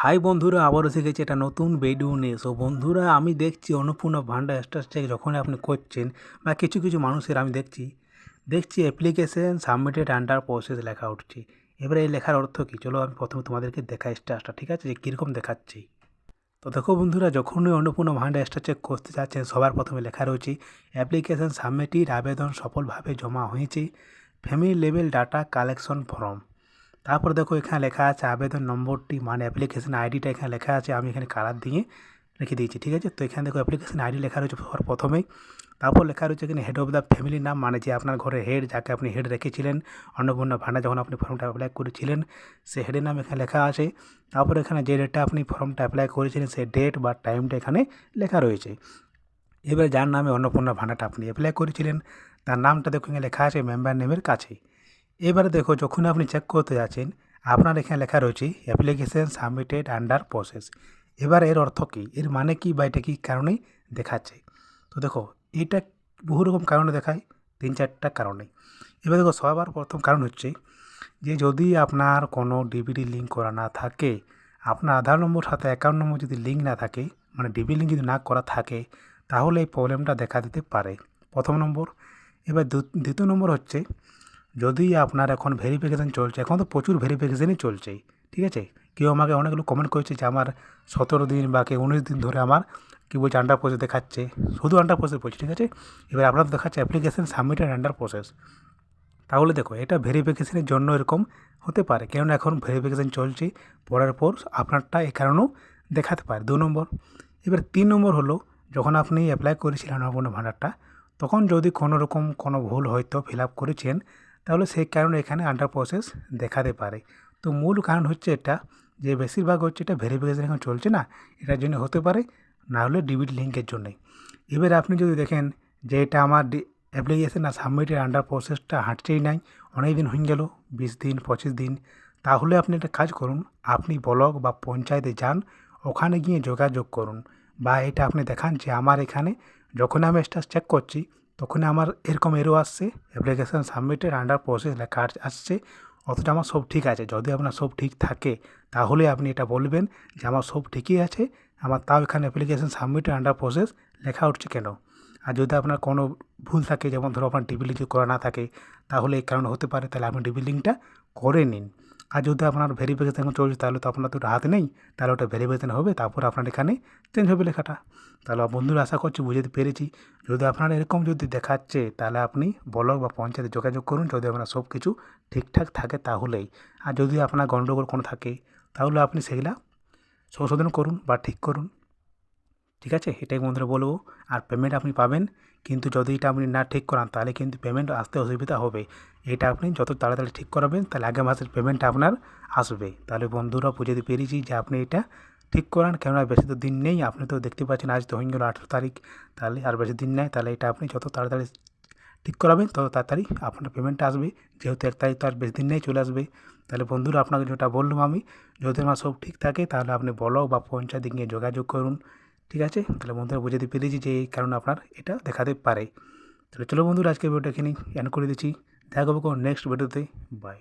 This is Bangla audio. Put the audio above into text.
হাই বন্ধুরা, আবারও এসে গেছে একটা নতুন ভিডিও নিয়ে। সো বন্ধুরা, আমি দেখছি অন্নপূর্ণা ভান্ডার স্টার চেক যখন আপনি করছেন বা কিছু কিছু মানুষের আমি দেখছি অ্যাপ্লিকেশন সাবমিটেড আন্ডার প্রসেস লেখা উঠছে। এবারে এই লেখার অর্থ কী, চলো আমি প্রথমে তোমাদেরকে দেখাই স্টারটা, ঠিক আছে, যে কীরকম দেখাচ্ছি। তো দেখো বন্ধুরা, যখনই অন্নপূর্ণা ভান্ডার স্টার চেক করতে যাচ্ছেন সবার প্রথমে লেখা রয়েছে অ্যাপ্লিকেশন সাবমিটেড, আবেদন সফলভাবে জমা হয়েছে, family level data collection form. তারপর দেখো এখানে লেখা আছে আবেদন নম্বরটি, মানে অ্যাপ্লিকেশন আইডিটা এখানে লেখা আছে, আমি এখানে কালার দিয়ে রেখে দিয়েছি, ঠিক আছে। তো এখানে দেখো অ্যাপ্লিকেশন আইডি লেখা রয়েছে সবার প্রথমেই। তারপর লেখা রয়েছে এখানে হেড অফ দ্য ফ্যামিলি নাম, মানে যে আপনার ঘরে হেড, যাকে আপনি হেড রেখেছিলেন অন্নপূর্ণা ভান্ডার যখন আপনি ফর্মটা অ্যাপ্লাই করেছিলেন, সে হেডের নাম এখানে লেখা আছে। তারপর এখানে যে ডেটটা আপনি ফর্মটা অ্যাপ্লাই করেছিলেন সেই ডেট বা টাইমটা এখানে লেখা রয়েছে। এবার যার নামে অন্নপূর্ণা ভান্ডারটা আপনি অ্যাপ্লাই করেছিলেন তার নামটা দেখো এখানে লেখা আছে মেম্বার নেমের কাছে। এবারে দেখো যখন আপনি চেক করতে যাচ্ছেন আপনার এখানে লেখা রয়েছে অ্যাপ্লিকেশন সাবমিটেড আন্ডার প্রসেস। এবার এর অর্থ কী, এর মানে কি বা এটা কী কারণেই দেখাচ্ছে। তো দেখো এটা বহু রকম কারণে দেখায়, 3-4টা কারণে। এবার দেখো সবার প্রথম কারণ হচ্ছে যে যদি আপনার কোনো ডিবিডি লিঙ্ক করা না থাকে, আপনার আধার নম্বর সাথে অ্যাকাউন্ট নম্বর যদি লিঙ্ক না থাকে, মানে ডিবিডি লিঙ্ক যদি না করা থাকে, তাহলে এই প্রবলেমটা দেখা দিতে পারে, প্রথম নম্বর। এবার দ্বিতীয় নম্বর হচ্ছে যদি আপনার এখন ভেরিফিকেশান চলছে, এখন তো প্রচুর ভেরিফিকেশানই চলছে, ঠিক আছে। কেউ আমাকে অনেকগুলো কমেন্ট করেছে যে আমার 17 দিন বা কেউ 19 দিন ধরে আমার কী বলছে আন্ডার প্রসেস দেখাচ্ছে, শুধু আন্ডার প্রসেস বলছে, ঠিক আছে। এবার আপনার দেখাচ্ছে অ্যাপ্লিকেশান সাবমিটেড আন্ডার প্রসেস। তাহলে দেখো এটা ভেরিফিকেশানের জন্য এরকম হতে পারে, কেননা এখন ভেরিফিকেশান চলছে, পরের পর আপনারটা এই কারণেও দেখাতে পারে, 2 নম্বর। এবার 3 নম্বর হলো যখন আপনি অ্যাপ্লাই করেছিলেন অন্নপূর্ণা ভান্ডারটা, তখন যদি কোনো রকম কোনো ভুল হয়তো ফিল আপ করেছেন, তাহলে সেই কারণে এখানে আন্ডার প্রসেস দেখাতে পারে। তো মূল কারণ হচ্ছে এটা, যে বেশিরভাগ হচ্ছে এটা ভেরিফিকেশান এখন চলছে না, এটার জন্য হতে পারে, না হলে ডিবিট লিঙ্কের জন্যই। এবার আপনি যদি দেখেন যে এটা আমার অ্যাপ্লিকেশান আর সাবমিটের আন্ডার প্রসেসটা হাঁটছেই নাই, অনেক দিন হয়ে গেল, 20 দিন 25 দিন, তাহলে আপনি একটা কাজ করুন, আপনি ব্লক বা পঞ্চায়েতে যান, ওখানে গিয়ে যোগাযোগ করুন, বা এটা আপনি দেখান যে আমার এখানে যখন আমি স্ট্যাটাস চেক করছি তখন আমার এরকম এরো আসছে, অ্যাপ্লিকেশান সাবমিটেড আন্ডার প্রসেস লেখা আসছে, অথচ আমার সব ঠিক আছে। যদি আপনার সব ঠিক থাকে তাহলে আপনি এটা বলবেন যে আমার সব ঠিকই আছে, আমার তাও এখানে অ্যাপ্লিকেশান সাবমিটেড আন্ডার প্রসেস লেখা উঠছে কেন। আর যদি আপনার কোনো ভুল থাকে, যেমন ধরো আপনার ডিবি লিঙ্ক করা না থাকে, তাহলে এই কারণে হতে পারে, তাহলে আপনি ডিবি লিঙ্কটা করে নিন। আর যদি আপনার ভেরিফিকেশান চলছে তাহলে তো আপনার তো ওটা হাতে নেই, তাহলে ওটা ভেরিফিকেশান হবে, তারপর আপনার এখানে চেঞ্জ হবে লেখাটা। তাহলে বন্ধুরা আশা করছি বুঝতে পেরেছি। যদি আপনার এরকম যদি দেখাচ্ছে তাহলে আপনি ব্লক বা পঞ্চায়েতে যোগাযোগ করুন, যদি আপনার সব কিছু ঠিকঠাক থাকে তাহলেই। আর যদি আপনার গণ্ডগোল কোনো থাকে তাহলে আপনি সেগুলা সংশোধন করুন বা ঠিক করুন, ঠিক আছে, এটাই বন্ধুরা বলবো। আর পেমেন্ট আপনি পাবেন, কিন্তু যদি এটা আপনি না ঠিক করান তাহলে কিন্তু পেমেন্ট আসতে অসুবিধা হবে। এটা আপনি যত তাড়াতাড়ি ঠিক করাবেন তাহলে আগের মাসের পেমেন্টটা আপনার আসবে। তাহলে বন্ধুরা বুঝতে পেরেছি যে আপনি এটা ঠিক করান, কেননা বেশি তো দিন নেই, আপনি তো দেখতে পাচ্ছেন আজ তো হয়ে গেল 18 তারিখ, তাহলে আর বেশি দিন নেই। তাহলে এটা আপনি যত তাড়াতাড়ি ঠিক করাবেন তত তাড়াতাড়ি আপনার পেমেন্টটা আসবে, যেহেতু 1 তারিখ তো আর বেশি দিন নেই, চলে আসবে। তাহলে বন্ধুরা আপনাকে যেটা বললাম আমি, যদি আমার সব ঠিক থাকে তাহলে আপনি ব্লক বা পঞ্চায়েতে গিয়ে যোগাযোগ করুন, ঠিক আছে। তাহলে বন্ধুরা বুঝতে পেরেছি যে এই কারণে আপনার এটা দেখাতে পারে। তাহলে চলো বন্ধুরা আজকে ভিডিওটা এখানেই এন্ড করে দিচ্ছি, দেখা হবে কোনো নেক্সট ভিডিওতে, বাই।